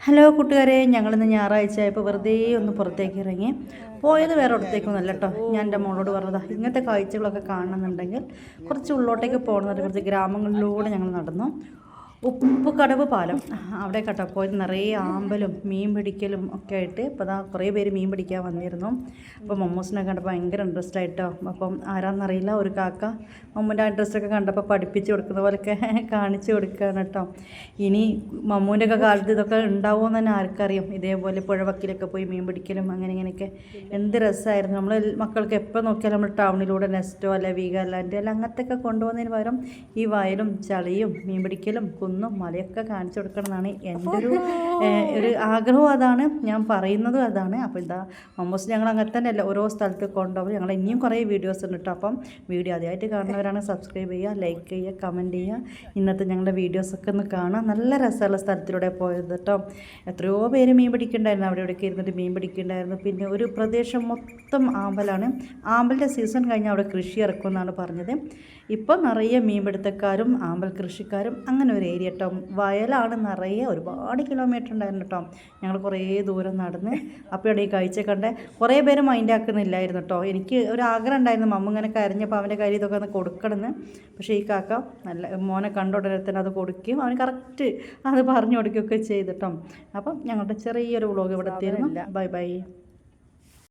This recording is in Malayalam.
ഹലോ കൂട്ടുകാരെ, ഞങ്ങളിന്ന് ഞായറാഴ്ച ആയപ്പോൾ വെറുതെ ഒന്ന് പുറത്തേക്ക് ഇറങ്ങി. പോയത് വേറെ ഇടത്തേക്കൊന്നുമല്ല കേട്ടോ. ഞാൻ എൻ്റെ മോളോട് പറഞ്ഞതാ ഇങ്ങനത്തെ കാഴ്ചകളൊക്കെ കാണണമെന്നുണ്ടെങ്കിൽ കുറച്ച് ഉള്ളോട്ടേക്ക് പോകണമെന്നുണ്ട്. കുറച്ച് ഗ്രാമങ്ങളിലൂടെ ഞങ്ങൾ നടന്നു. ഉപ്പുകടവ് പാലം അവിടെ കേട്ടോ പോയത്. നിറയെ ആമ്പലും മീൻ പിടിക്കലും ഒക്കെ ആയിട്ട് ഇപ്പോൾ അതാ കുറേ പേര് മീൻ പിടിക്കാൻ വന്നിരുന്നു. അപ്പോൾ മമ്മൂസിനെ കണ്ടപ്പോൾ ഭയങ്കര ഇൻട്രസ്റ്റ് ആയിട്ടോ. അപ്പം ആരാന്നറിയില്ല, ഒരു കാക്ക മമ്മൂൻ്റെ ആ ഇൻട്രസ്റ്റൊക്കെ കണ്ടപ്പോൾ പഠിപ്പിച്ച് കൊടുക്കുന്ന പോലെയൊക്കെ കാണിച്ചു കൊടുക്കുകയാണ് കേട്ടോ. ഇനി മമ്മൂൻ്റെ ഒക്കെ കാലത്ത് ഇതൊക്കെ ഉണ്ടാവുമെന്ന് തന്നെ ആർക്കറിയാം. ഇതേപോലെ പുഴവക്കിലൊക്കെ പോയി മീൻ പിടിക്കലും അങ്ങനെ ഇങ്ങനെയൊക്കെ എന്ത് രസമായിരുന്നു. നമ്മൾ മക്കൾക്ക് എപ്പോൾ നോക്കിയാലും നമ്മൾ ടൗണിലൂടെ നെസ്റ്റോ അല്ല വീഗാലാൻഡ് അല്ല അങ്ങനത്തെ ഒക്കെ കൊണ്ടുപോകുന്നതിന് പകരം ഈ വയലും ചളിയും മീൻ പിടിക്കലും കുന്നും മലയൊക്കെ കാണിച്ചു കൊടുക്കണം എന്നാണ് എൻ്റെ ഒരു ആഗ്രഹവും. അതാണ് ഞാൻ പറയുന്നതും അതാണ്. അപ്പോൾ ഇതാ മമ്മൂസ് ഞങ്ങൾ അങ്ങനെ തന്നെയല്ല ഓരോ സ്ഥലത്ത് കൊണ്ടുപോകും. ഞങ്ങൾ ഇനിയും കുറേ വീഡിയോസ് ഉണ്ട് കേട്ടോ. അപ്പം വീഡിയോ ആദ്യമായിട്ട് കാണുന്നവരാണ് സബ്സ്ക്രൈബ് ചെയ്യുക, ലൈക്ക് ചെയ്യുക, കമൻറ്റ് ചെയ്യുക. ഇന്നത്തെ ഞങ്ങളുടെ വീഡിയോസൊക്കെ ഒന്ന് കാണാം. നല്ല രസമുള്ള സ്ഥലത്തിലൂടെ പോയത് കേട്ടോ. എത്രയോ പേര് മീൻ പിടിക്കുന്നുണ്ടായിരുന്നു. അവിടെ ഇവിടെയൊക്കെ ഇരുന്നിട്ട് മീൻ പിടിക്കുന്നുണ്ടായിരുന്നു. പിന്നെ ഒരു പ്രദേശം മൊത്തം ആമ്പലാണ്. ആമ്പലിൻ്റെ സീസൺ കഴിഞ്ഞാൽ അവിടെ കൃഷി ഇറക്കുമെന്നാണ് പറഞ്ഞത്. ഇപ്പോൾ നിറയെ മീൻപിടുത്തക്കാരും ആമ്പൽ കൃഷിക്കാരും അങ്ങനെ ഒരു ഏരിയ കേട്ടോ. വയലാണ് നിറയെ, ഒരുപാട് കിലോമീറ്റർ ഉണ്ടായിരുന്നു കേട്ടോ. ഞങ്ങൾ കുറേ ദൂരം നടന്ന് അപ്പോൾ ഈ കാഴ്ച കണ്ടേ. കുറേ പേര് മൈൻഡ് ആക്കുന്നില്ലായിരുന്നു കേട്ടോ. എനിക്ക് ഒരു ആഗ്രഹം ഉണ്ടായിരുന്നു മമ്മ ഇങ്ങനെ കരഞ്ഞപ്പോൾ അവൻ്റെ കയ്യിൽ ഇതൊക്കെ ഒന്ന് കൊടുക്കണമെന്ന്. പക്ഷേ ഈ കാക്ക നല്ല മോനെ കണ്ട ഉടനെ തന്നെ അത് കൊടുക്കുകയും അവന് കറക്റ്റ് അത് പറഞ്ഞു കൊടുക്കുകയൊക്കെ ചെയ്തിട്ടോ. അപ്പം ഞങ്ങളുടെ ചെറിയൊരു വ്ളോഗ് ഇവിടെ എത്തിയിരുന്നു. Bye bye.